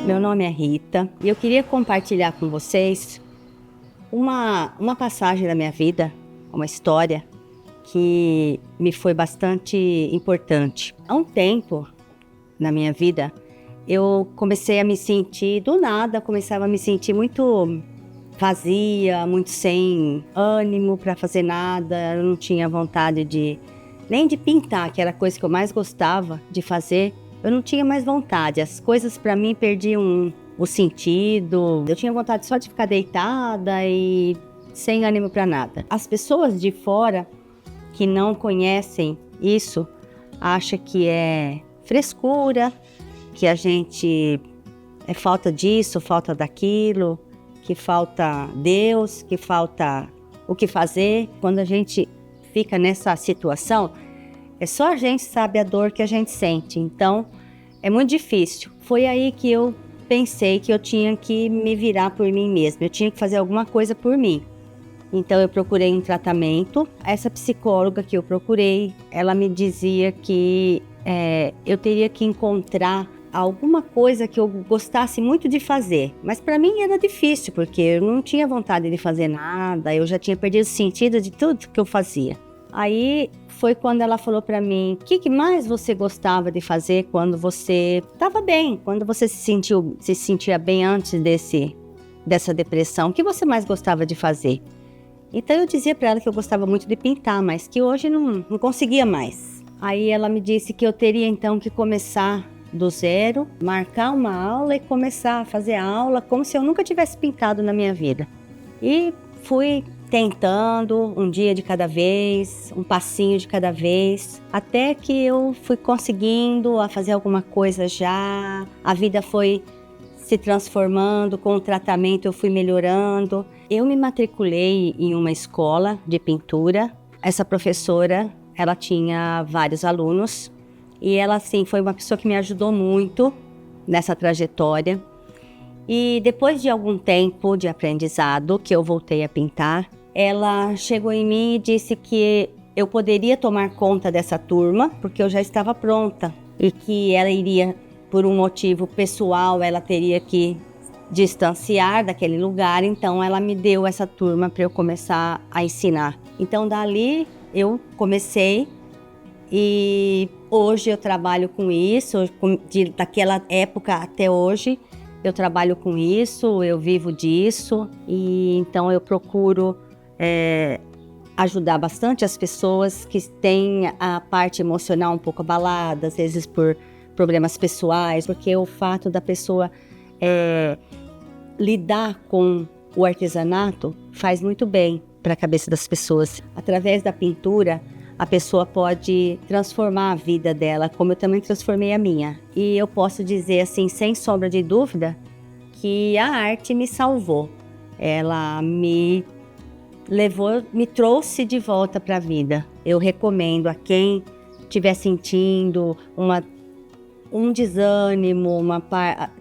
Meu nome é Rita e eu queria compartilhar com vocês uma passagem da minha vida, uma história que me foi bastante importante. Há um tempo na minha vida, eu comecei a me sentir, do nada, começava a me sentir muito vazia, muito sem ânimo para fazer nada. Eu não tinha vontade nem de pintar, que era a coisa que eu mais gostava de fazer. Eu não tinha mais vontade, as coisas para mim perdiam o sentido. Eu tinha vontade só de ficar deitada e sem ânimo para nada. As pessoas de fora que não conhecem isso acham que é frescura, que a gente é falta disso, falta daquilo, que falta Deus, que falta o que fazer. Quando a gente fica nessa situação, é só a gente sabe a dor que a gente sente, então é muito difícil. Foi aí que eu pensei que eu tinha que me virar por mim mesma, eu tinha que fazer alguma coisa por mim. Então eu procurei um tratamento. Essa psicóloga que eu procurei, ela me dizia que eu teria que encontrar alguma coisa que eu gostasse muito de fazer. Mas para mim era difícil, porque eu não tinha vontade de fazer nada, eu já tinha perdido o sentido de tudo que eu fazia. Aí foi quando ela falou para mim: o que mais você gostava de fazer quando você estava bem, quando você se sentia bem antes dessa depressão? O que você mais gostava de fazer? Então eu dizia para ela que eu gostava muito de pintar, mas que hoje não conseguia mais. Aí ela me disse que eu teria então que começar do zero, marcar uma aula e começar a fazer a aula como se eu nunca tivesse pintado na minha vida. E fui tentando um dia de cada vez, um passinho de cada vez, até que eu fui conseguindo a fazer alguma coisa já. A vida foi se transformando, com o tratamento eu fui melhorando. Eu me matriculei em uma escola de pintura. Essa professora, ela tinha vários alunos e ela, assim, foi uma pessoa que me ajudou muito nessa trajetória. E depois de algum tempo de aprendizado, que eu voltei a pintar, ela chegou em mim e disse que eu poderia tomar conta dessa turma, porque eu já estava pronta. E que ela iria, por um motivo pessoal, ela teria que distanciar daquele lugar. Então ela me deu essa turma para eu começar a ensinar. Então dali eu comecei e hoje eu trabalho com isso, daquela época até hoje. Eu trabalho com isso, eu vivo disso e então eu procuro ajudar bastante as pessoas que têm a parte emocional um pouco abalada, às vezes por problemas pessoais, porque o fato da pessoa lidar com o artesanato faz muito bem para a cabeça das pessoas. Através da pintura, a pessoa pode transformar a vida dela, como eu também transformei a minha. E eu posso dizer assim, sem sombra de dúvida, que a arte me salvou. Ela me levou, me trouxe de volta para a vida. Eu recomendo a quem estiver sentindo um desânimo,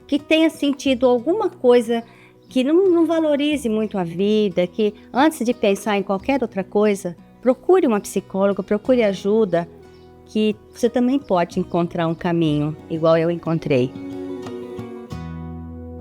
que tenha sentido alguma coisa que não valorize muito a vida, que antes de pensar em qualquer outra coisa, procure uma psicóloga, procure ajuda, que você também pode encontrar um caminho, igual eu encontrei.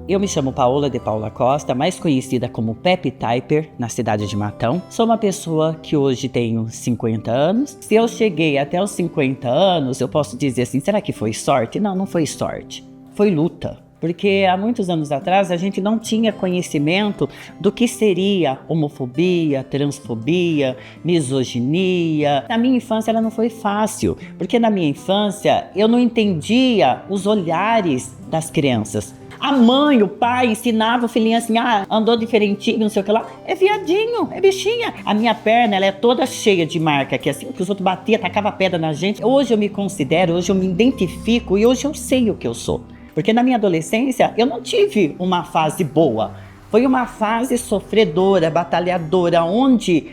Eu me chamo Paola de Paula Costa, mais conhecida como Pepe Typer, na cidade de Matão. Sou uma pessoa que hoje tenho 50 anos. Se eu cheguei até os 50 anos, eu posso dizer assim, será que foi sorte? Não, não foi sorte. Foi luta. Porque há muitos anos atrás a gente não tinha conhecimento do que seria homofobia, transfobia, misoginia. Na minha infância ela não foi fácil, porque na minha infância eu não entendia os olhares das crianças. A mãe, o pai ensinava o filhinho assim, andou diferentinho, não sei o que lá, é viadinho, é bichinha. A minha perna, ela é toda cheia de marca, que assim, que os outros batiam, tacavam pedra na gente. Hoje eu me considero, hoje eu me identifico e hoje eu sei o que eu sou. Porque na minha adolescência eu não tive uma fase boa, foi uma fase sofredora, batalhadora, onde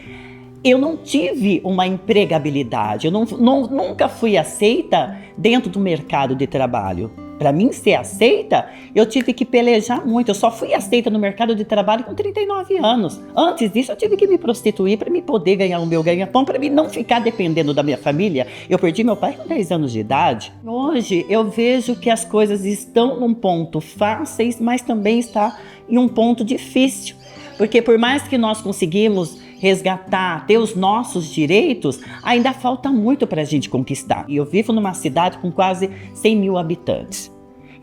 eu não tive uma empregabilidade, eu nunca fui aceita dentro do mercado de trabalho. Para mim ser aceita, eu tive que pelejar muito. Eu só fui aceita no mercado de trabalho com 39 anos. Antes disso, eu tive que me prostituir para me poder ganhar o meu ganha-pão, para mim não ficar dependendo da minha família. Eu perdi meu pai com 10 anos de idade. Hoje, eu vejo que as coisas estão num ponto fáceis, mas também está em um ponto difícil. Porque por mais que nós conseguimos resgatar, ter os nossos direitos, ainda falta muito para a gente conquistar. E eu vivo numa cidade com quase 100 mil habitantes.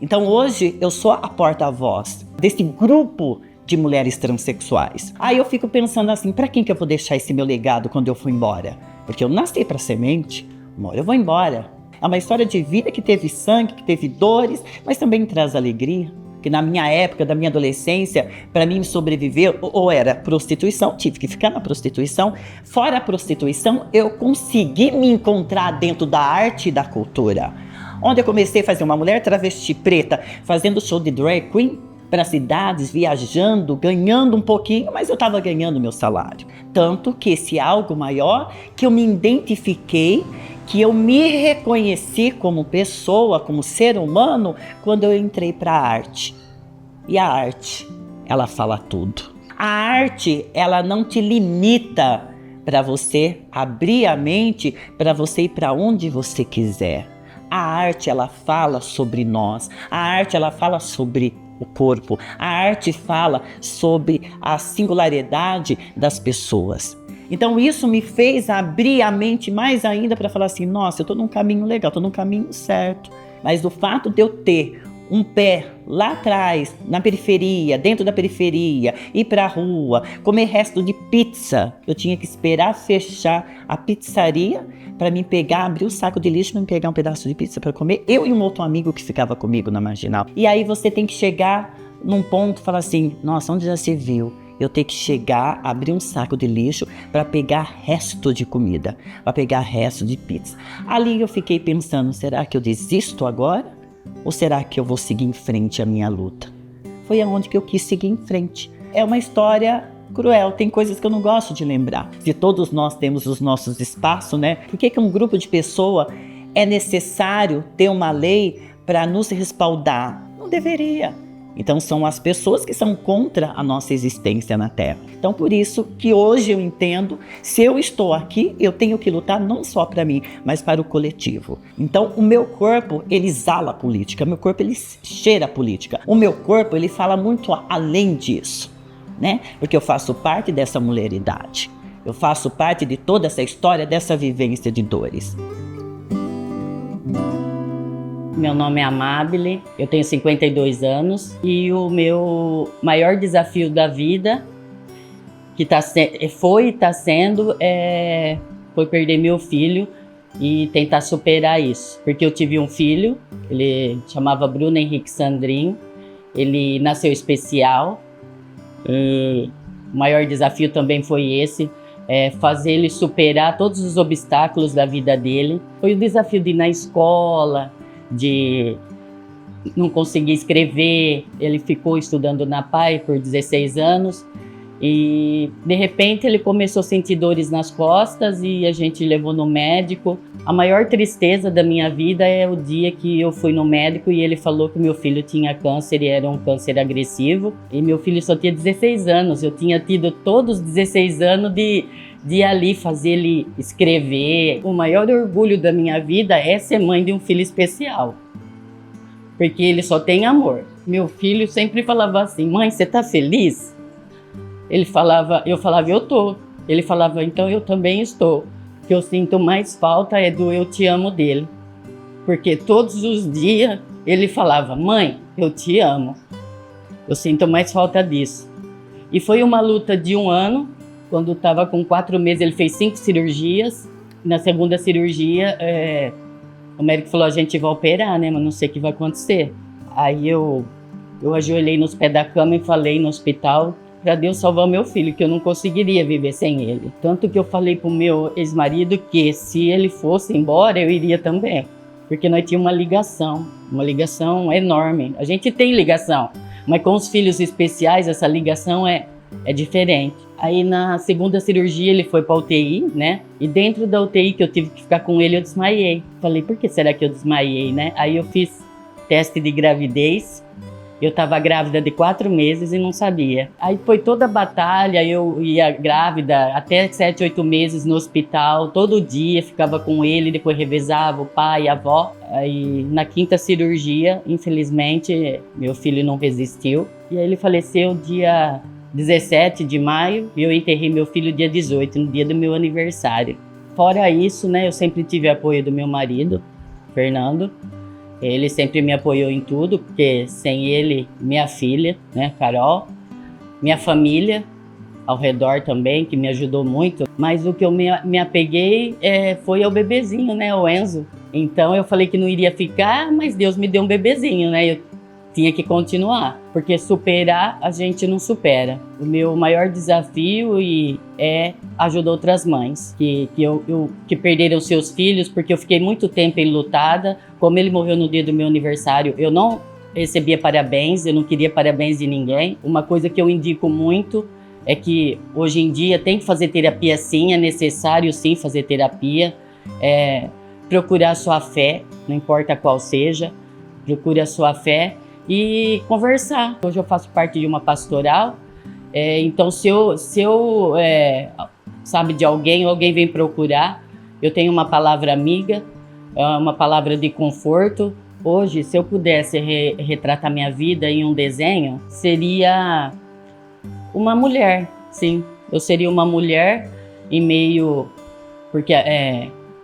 Então hoje eu sou a porta-voz desse grupo de mulheres transexuais. Aí eu fico pensando assim, para quem que eu vou deixar esse meu legado quando eu for embora? Porque eu nasci para semente, uma hora eu vou embora. É uma história de vida que teve sangue, que teve dores, mas também traz alegria. Que na minha época, da minha adolescência, para mim sobreviver, ou era prostituição, tive que ficar na prostituição. Fora a prostituição, eu consegui me encontrar dentro da arte e da cultura. Onde eu comecei a fazer uma mulher travesti preta, fazendo show de drag queen para cidades, viajando, ganhando um pouquinho, mas eu estava ganhando meu salário. Tanto que esse algo maior, que eu me identifiquei, que eu me reconheci como pessoa, como ser humano, quando eu entrei para a arte. E a arte, ela fala tudo. A arte, ela não te limita para você abrir a mente, para você ir para onde você quiser. A arte, ela fala sobre nós. A arte, ela fala sobre o corpo. A arte fala sobre a singularidade das pessoas. Então isso me fez abrir a mente mais ainda para falar assim, nossa, eu estou num caminho legal, estou num caminho certo. Mas o fato de eu ter um pé lá atrás, na periferia, dentro da periferia, ir para a rua, comer resto de pizza, eu tinha que esperar fechar a pizzaria para me pegar, abrir o saco de lixo para me pegar um pedaço de pizza para comer, eu e um outro amigo que ficava comigo na Marginal. E aí você tem que chegar num ponto e falar assim, nossa, onde já se viu? Eu tenho que chegar, abrir um saco de lixo para pegar resto de comida, para pegar resto de pizza. Ali eu fiquei pensando, será que eu desisto agora? Ou será que eu vou seguir em frente a minha luta? Foi aonde que eu quis seguir em frente. É uma história cruel, tem coisas que eu não gosto de lembrar. Se todos nós temos os nossos espaços, né? Por que um grupo de pessoas é necessário ter uma lei para nos respaldar? Não deveria. Então são as pessoas que são contra a nossa existência na Terra. Então por isso que hoje eu entendo, se eu estou aqui, eu tenho que lutar não só para mim, mas para o coletivo. Então o meu corpo, ele exala a política, o meu corpo, ele cheira a política. O meu corpo, ele fala muito além disso, né? Porque eu faço parte dessa mulheridade. Eu faço parte de toda essa história, dessa vivência de dores. Meu nome é Amabile, eu tenho 52 e o meu maior desafio da vida, que foi perder meu filho e tentar superar isso. Porque eu tive um filho, ele chamava Bruno Henrique Sandrin, ele nasceu especial. E o maior desafio também foi esse, fazer ele superar todos os obstáculos da vida dele. Foi o desafio de ir na escola, de não conseguir escrever. Ele ficou estudando na PAI por 16 anos e de repente ele começou a sentir dores nas costas e a gente levou no médico. A maior tristeza da minha vida é o dia que eu fui no médico e ele falou que meu filho tinha câncer e era um câncer agressivo, e meu filho só tinha 16 anos. Eu tinha tido todos os 16 anos de ir ali fazer ele escrever. O maior orgulho da minha vida é ser mãe de um filho especial, porque ele só tem amor. Meu filho sempre falava assim, mãe, você tá feliz? Eu falava, eu tô. Ele falava, então eu também estou. O que eu sinto mais falta é do eu te amo dele, porque todos os dias ele falava, mãe, eu te amo. Eu sinto mais falta disso. E foi uma luta de 1 ano. Quando estava com 4 meses, ele fez 5 cirurgias. Na segunda cirurgia, o médico falou, a gente vai operar, né? Mas não sei o que vai acontecer. Aí eu ajoelhei nos pés da cama e falei no hospital para Deus salvar o meu filho, que eu não conseguiria viver sem ele. Tanto que eu falei pro meu ex-marido que se ele fosse embora, eu iria também. Porque nós tínhamos uma ligação enorme. A gente tem ligação, mas com os filhos especiais, essa ligação é diferente. Aí na segunda cirurgia ele foi para UTI, né? E dentro da UTI que eu tive que ficar com ele, eu desmaiei. Falei, por que será que eu desmaiei, né? Aí eu fiz teste de gravidez. Eu estava grávida de 4 meses e não sabia. Aí foi toda a batalha, eu ia grávida até 7, 8 meses no hospital, todo dia ficava com ele, depois revezava o pai, a avó. Aí na 5ª cirurgia, infelizmente, meu filho não resistiu. E aí ele faleceu dia 17 de maio e eu enterrei meu filho dia 18, no dia do meu aniversário. Fora isso, né, eu sempre tive apoio do meu marido, Fernando. Ele sempre me apoiou em tudo, porque sem ele, minha filha, né, Carol, minha família ao redor também, que me ajudou muito. Mas o que eu me apeguei foi ao bebezinho, né, o Enzo. Então eu falei que não iria ficar, mas Deus me deu um bebezinho, né, eu tinha que continuar, porque superar a gente não supera. O meu maior desafio é ajudar outras mães que perderam seus filhos, porque eu fiquei muito tempo enlutada. Como ele morreu no dia do meu aniversário, eu não recebia parabéns, eu não queria parabéns de ninguém. Uma coisa que eu indico muito é que hoje em dia tem que fazer terapia sim, é necessário sim fazer terapia, procurar a sua fé, não importa qual seja, procure a sua fé e conversar. Hoje eu faço parte de uma pastoral, então se eu sabe de alguém vem procurar, eu tenho uma palavra amiga, uma palavra de conforto. Hoje, se eu pudesse retratar minha vida em um desenho, seria uma mulher, sim. Eu seria uma mulher em meio... Porque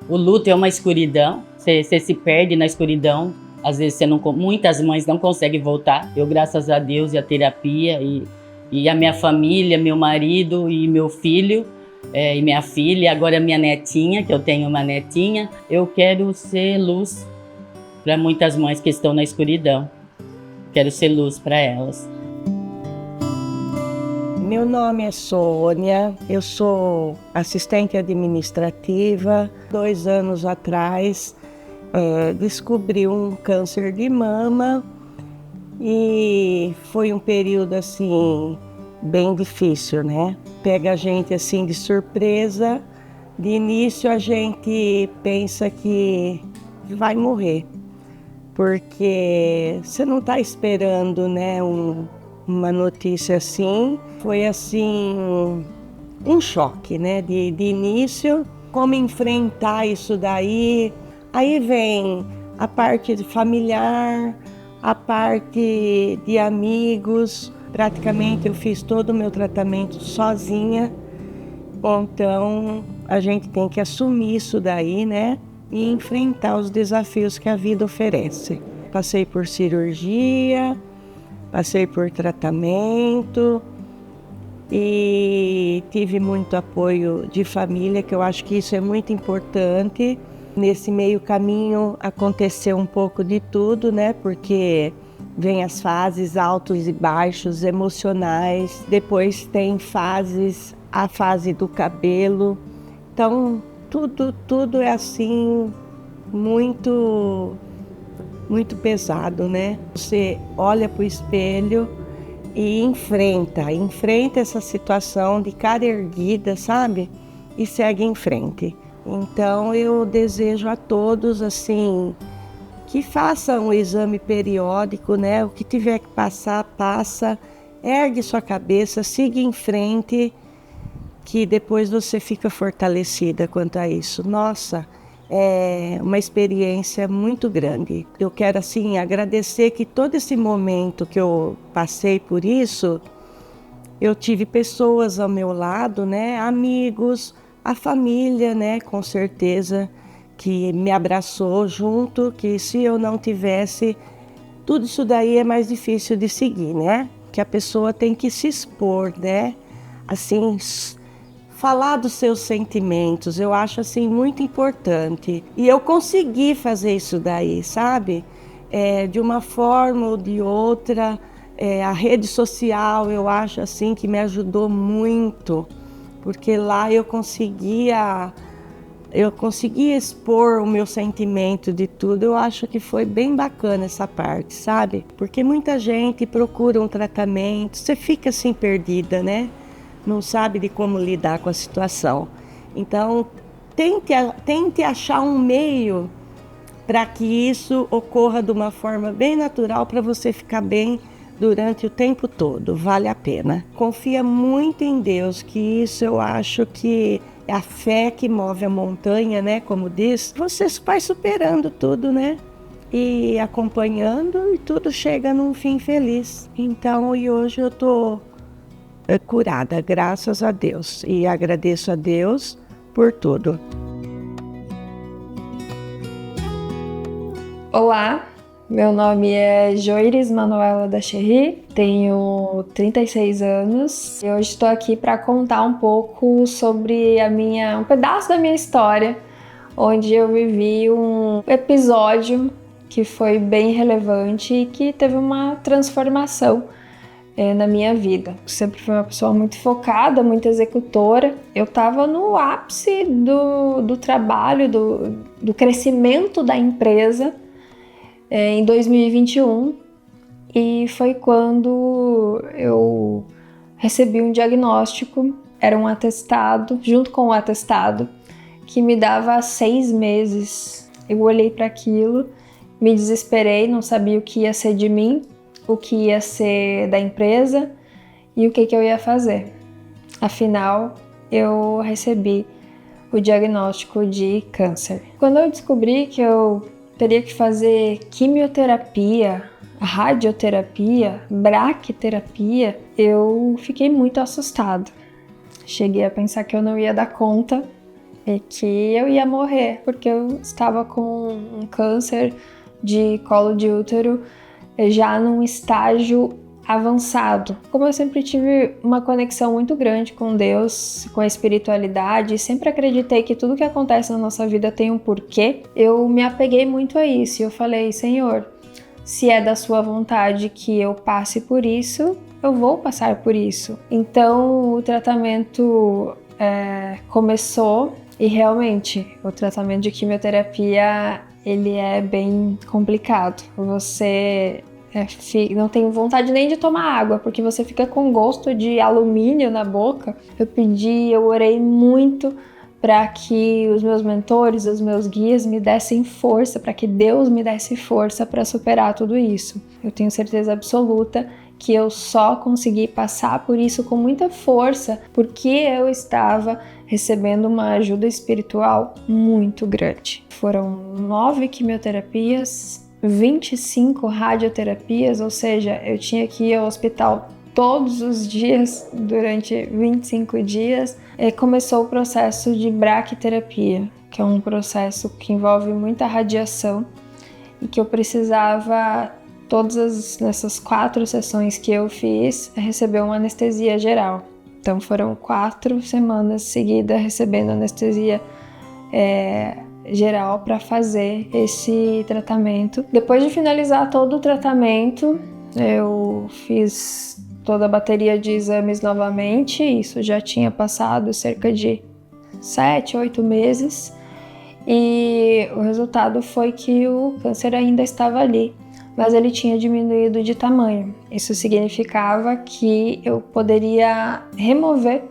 o luto é uma escuridão, você se perde na escuridão. Às vezes muitas mães não conseguem voltar. Eu, graças a Deus e a terapia e a minha família, meu marido e meu filho e minha filha, agora minha netinha, que eu tenho uma netinha, eu quero ser luz para muitas mães que estão na escuridão. Quero ser luz para elas. Meu nome é Sônia, eu sou assistente administrativa. 2 anos atrás, descobri um câncer de mama e foi um período assim bem difícil, né? Pega a gente assim de surpresa. De início a gente pensa que vai morrer, porque você não está esperando, né, uma notícia assim. Foi assim um choque, né, de início. Como enfrentar isso daí? Aí vem a parte familiar, a parte de amigos. Praticamente eu fiz todo o meu tratamento sozinha. Então a gente tem que assumir isso daí, né? E enfrentar os desafios que a vida oferece. Passei por cirurgia, passei por tratamento e tive muito apoio de família, que eu acho que isso é muito importante. Nesse meio caminho aconteceu um pouco de tudo, né? Porque vem as fases altos e baixos emocionais, depois tem a fase do cabelo. Então tudo é assim muito pesado, né? Você olha para o espelho e enfrenta essa situação de cara erguida, sabe? E segue em frente. Então eu desejo a todos assim que façam o exame periódico, né? O que tiver que passar, passa, ergue sua cabeça, siga em frente, que depois você fica fortalecida quanto a isso. Nossa, é uma experiência muito grande. Eu quero assim agradecer que todo esse momento que eu passei por isso, eu tive pessoas ao meu lado, né? Amigos, a família, né? Com certeza, que me abraçou junto, que se eu não tivesse, tudo isso daí é mais difícil de seguir, né? Que a pessoa tem que se expor, né? Assim, falar dos seus sentimentos, eu acho assim muito importante. E eu consegui fazer isso daí, sabe? De uma forma ou de outra, a rede social eu acho assim que me ajudou muito, porque lá eu conseguia expor o meu sentimento de tudo. Eu acho que foi bem bacana essa parte, sabe? Porque muita gente procura um tratamento, você fica assim perdida, né? Não sabe de como lidar com a situação. Então, tente achar um meio para que isso ocorra de uma forma bem natural para você ficar bem durante o tempo todo. Vale a pena. Confia muito em Deus, que isso eu acho que é a fé que move a montanha, né? Como diz, você vai superando tudo, né? E acompanhando, e tudo chega num fim feliz. Então, e hoje eu tô curada, graças a Deus. E agradeço a Deus por tudo. Olá, meu nome é Joiris Manuela da Cherry, tenho 36 anos e hoje estou aqui para contar um pouco sobre um pedaço da minha história, onde eu vivi um episódio que foi bem relevante e que teve uma transformação na minha vida. Sempre fui uma pessoa muito focada, muito executora. Eu estava no ápice do trabalho, do crescimento da empresa em 2021, e foi quando eu recebi um diagnóstico. Era um atestado, junto com o atestado, que me dava 6 meses. Eu olhei para aquilo, me desesperei, não sabia o que ia ser de mim, o que ia ser da empresa e o que eu ia fazer. Afinal, eu recebi o diagnóstico de câncer. Quando eu descobri que eu teria que fazer quimioterapia, radioterapia, braquiterapia, eu fiquei muito assustada. Cheguei a pensar que eu não ia dar conta e que eu ia morrer, porque eu estava com um câncer de colo de útero já num estágio avançado. Como eu sempre tive uma conexão muito grande com Deus, com a espiritualidade, sempre acreditei que tudo que acontece na nossa vida tem um porquê, eu me apeguei muito a isso. Eu falei: Senhor, se é da sua vontade que eu passe por isso, eu vou passar por isso. Então o tratamento começou, e realmente o tratamento de quimioterapia ele é bem complicado. Você não tem vontade nem de tomar água, porque você fica com gosto de alumínio na boca. Eu orei muito para que os meus mentores, os meus guias me dessem força, para que Deus me desse força para superar tudo isso. Eu tenho certeza absoluta que eu só consegui passar por isso com muita força porque eu estava recebendo uma ajuda espiritual muito grande. Foram 9 quimioterapias, 25 radioterapias, ou seja, eu tinha que ir ao hospital todos os dias durante 25 dias. E começou o processo de braquiterapia, que é um processo que envolve muita radiação e que eu precisava, nessas 4 sessões que eu fiz, receber uma anestesia geral. Então foram 4 semanas seguidas recebendo anestesia geral para fazer esse tratamento. Depois de finalizar todo o tratamento, eu fiz toda a bateria de exames novamente. Isso já tinha passado cerca de 7, 8 meses, e o resultado foi que o câncer ainda estava ali, mas ele tinha diminuído de tamanho. Isso significava que eu poderia remover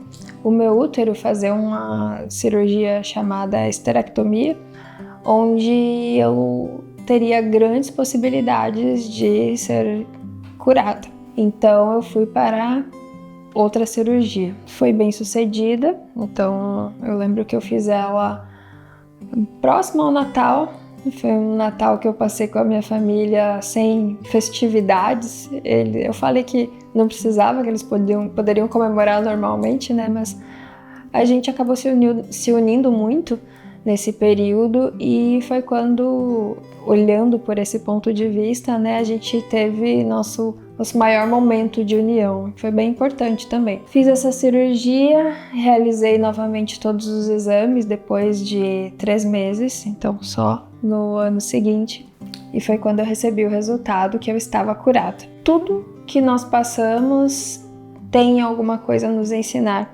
o meu útero, fazer uma cirurgia chamada esterectomia, onde eu teria grandes possibilidades de ser curada. Então eu fui para outra cirurgia. Foi bem sucedida, então eu lembro que eu fiz ela próximo ao Natal. Foi um Natal que eu passei com a minha família sem festividades. Eu falei que não precisava, que eles poderiam comemorar normalmente, né? Mas a gente acabou se unindo muito nesse período, e foi quando, olhando por esse ponto de vista, né, a gente teve nosso maior momento de união. Foi bem importante também. Fiz essa cirurgia, realizei novamente todos os exames depois de 3 meses, então só no ano seguinte, e foi quando eu recebi o resultado que eu estava curada. Tudo que nós passamos tem alguma coisa a nos ensinar,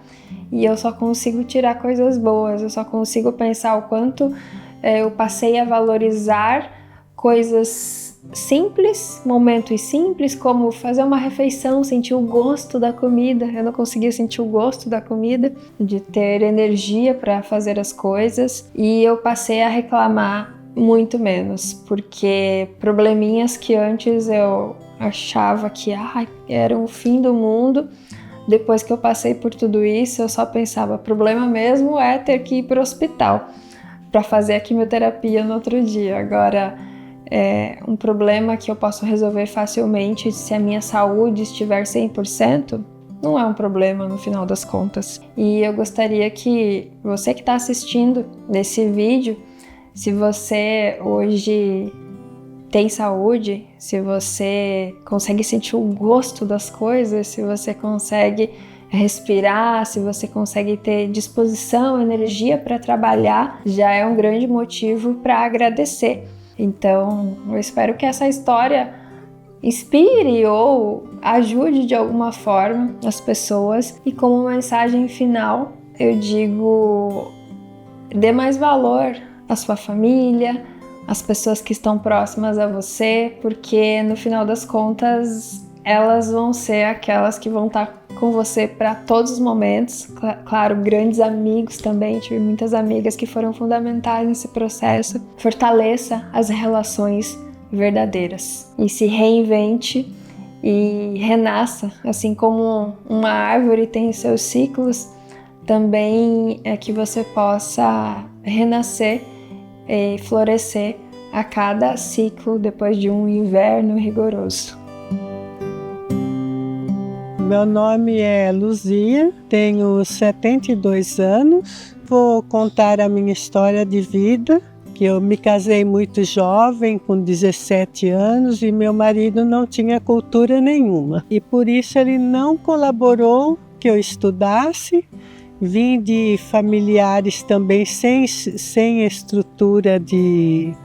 e eu só consigo tirar coisas boas, eu só consigo pensar o quanto eu passei a valorizar coisas simples, momentos simples, como fazer uma refeição, sentir o gosto da comida. Eu não conseguia sentir o gosto da comida, de ter energia para fazer as coisas, e eu passei a reclamar muito menos, porque probleminhas que antes eu achava que era o fim do mundo, depois que eu passei por tudo isso, eu só pensava, problema mesmo é ter que ir para o hospital para fazer a quimioterapia no outro dia. Agora, um problema que eu posso resolver facilmente se a minha saúde estiver 100%, não é um problema no final das contas. E eu gostaria que você que está assistindo nesse vídeo, se você hoje tem saúde, se você consegue sentir o gosto das coisas, se você consegue respirar, se você consegue ter disposição, energia para trabalhar, já é um grande motivo para agradecer. Então, eu espero que essa história inspire ou ajude de alguma forma as pessoas. E como mensagem final, eu digo: dê mais valor à sua família, às pessoas que estão próximas a você, porque no final das contas elas vão ser aquelas que vão estar com você para todos os momentos. Claro, grandes amigos também, tive muitas amigas que foram fundamentais nesse processo. Fortaleça as relações verdadeiras e se reinvente e renasça, assim como uma árvore tem seus ciclos, também é que você possa renascer e florescer a cada ciclo depois de um inverno rigoroso. Meu nome é Luzia, tenho 72 anos, vou contar a minha história de vida, que eu me casei muito jovem, com 17 anos, e meu marido não tinha cultura nenhuma. E por isso ele não colaborou que eu estudasse. Vim de familiares também sem estrutura de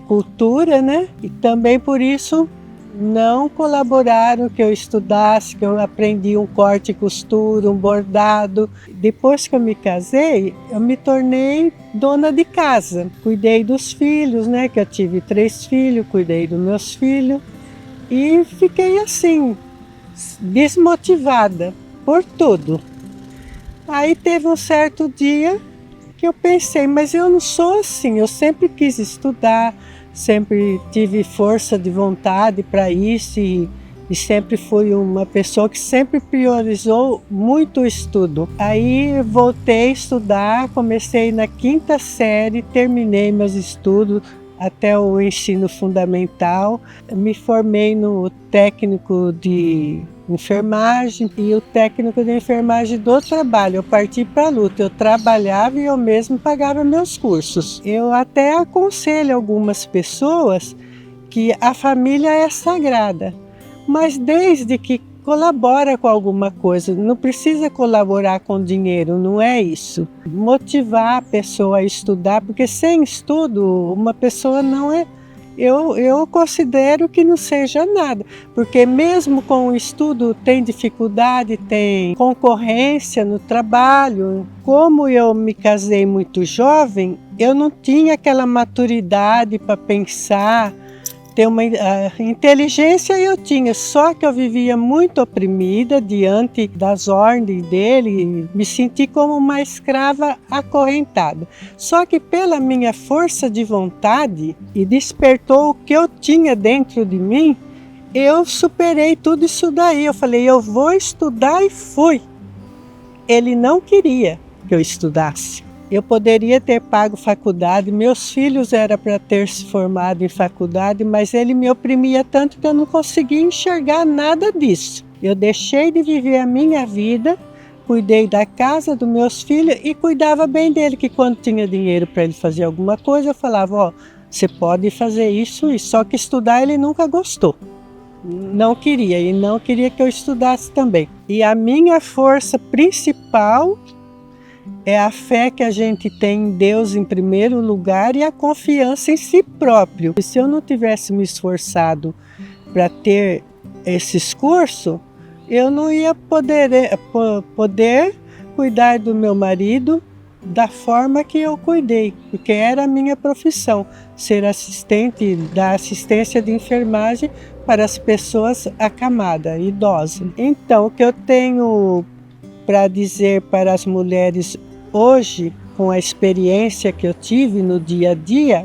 cultura, né? E também por isso não colaboraram que eu estudasse, que eu aprendi um corte e costura, um bordado. Depois que eu me casei, eu me tornei dona de casa. Cuidei dos filhos, né? Que eu tive 3 filhos, cuidei dos meus filhos. E fiquei assim, desmotivada por tudo. Aí teve um certo dia que eu pensei, mas eu não sou assim, eu sempre quis estudar, sempre tive força de vontade para isso e sempre fui uma pessoa que sempre priorizou muito o estudo. Aí voltei a estudar, comecei na 5ª série, terminei meus estudos até o ensino fundamental, me formei no técnico de enfermagem e o técnico de enfermagem do trabalho. Eu parti para a luta, eu trabalhava e eu mesmo pagava meus cursos. Eu até aconselho algumas pessoas que a família é sagrada, mas desde que colabora com alguma coisa, não precisa colaborar com dinheiro, não é isso. Motivar a pessoa a estudar, porque sem estudo uma pessoa não é... Eu considero que não seja nada, porque mesmo com o estudo tem dificuldade, tem concorrência no trabalho. Como eu me casei muito jovem, eu não tinha aquela maturidade para pensar, ter uma inteligência eu tinha, só que eu vivia muito oprimida diante das ordens dele, me senti como uma escrava acorrentada. Só que pela minha força de vontade e despertou o que eu tinha dentro de mim, eu superei tudo isso daí. Eu falei, eu vou estudar e fui. Ele não queria que eu estudasse. Eu poderia ter pago faculdade, meus filhos eram para ter se formado em faculdade, mas ele me oprimia tanto que eu não conseguia enxergar nada disso. Eu deixei de viver a minha vida, cuidei da casa dos meus filhos e cuidava bem dele, que quando tinha dinheiro para ele fazer alguma coisa, eu falava, ó, você pode fazer isso, só que estudar ele nunca gostou. Não queria, e não queria que eu estudasse também. E a minha força principal é a fé que a gente tem em Deus em primeiro lugar e a confiança em si próprio. E se eu não tivesse me esforçado para ter esses cursos, eu não ia poder cuidar do meu marido da forma que eu cuidei, porque era a minha profissão, ser assistente da assistência de enfermagem para as pessoas acamadas, idosas. Então, o que eu tenho para dizer para as mulheres hoje, com a experiência que eu tive no dia a dia,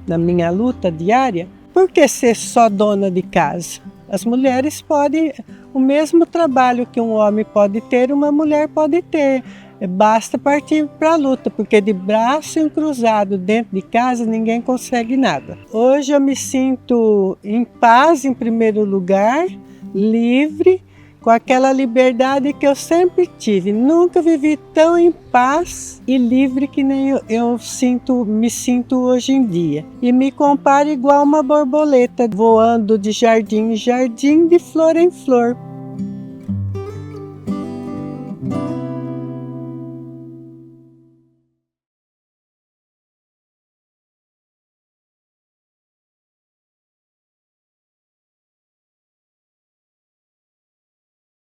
na minha luta diária, por que ser só dona de casa? As mulheres podem, o mesmo trabalho que um homem pode ter, uma mulher pode ter. Basta partir para a luta, porque de braço cruzado dentro de casa ninguém consegue nada. Hoje eu me sinto em paz em primeiro lugar, livre, com aquela liberdade que eu sempre tive. Nunca vivi tão em paz e livre que nem me sinto hoje em dia. E me comparo igual uma borboleta voando de jardim em jardim, de flor em flor.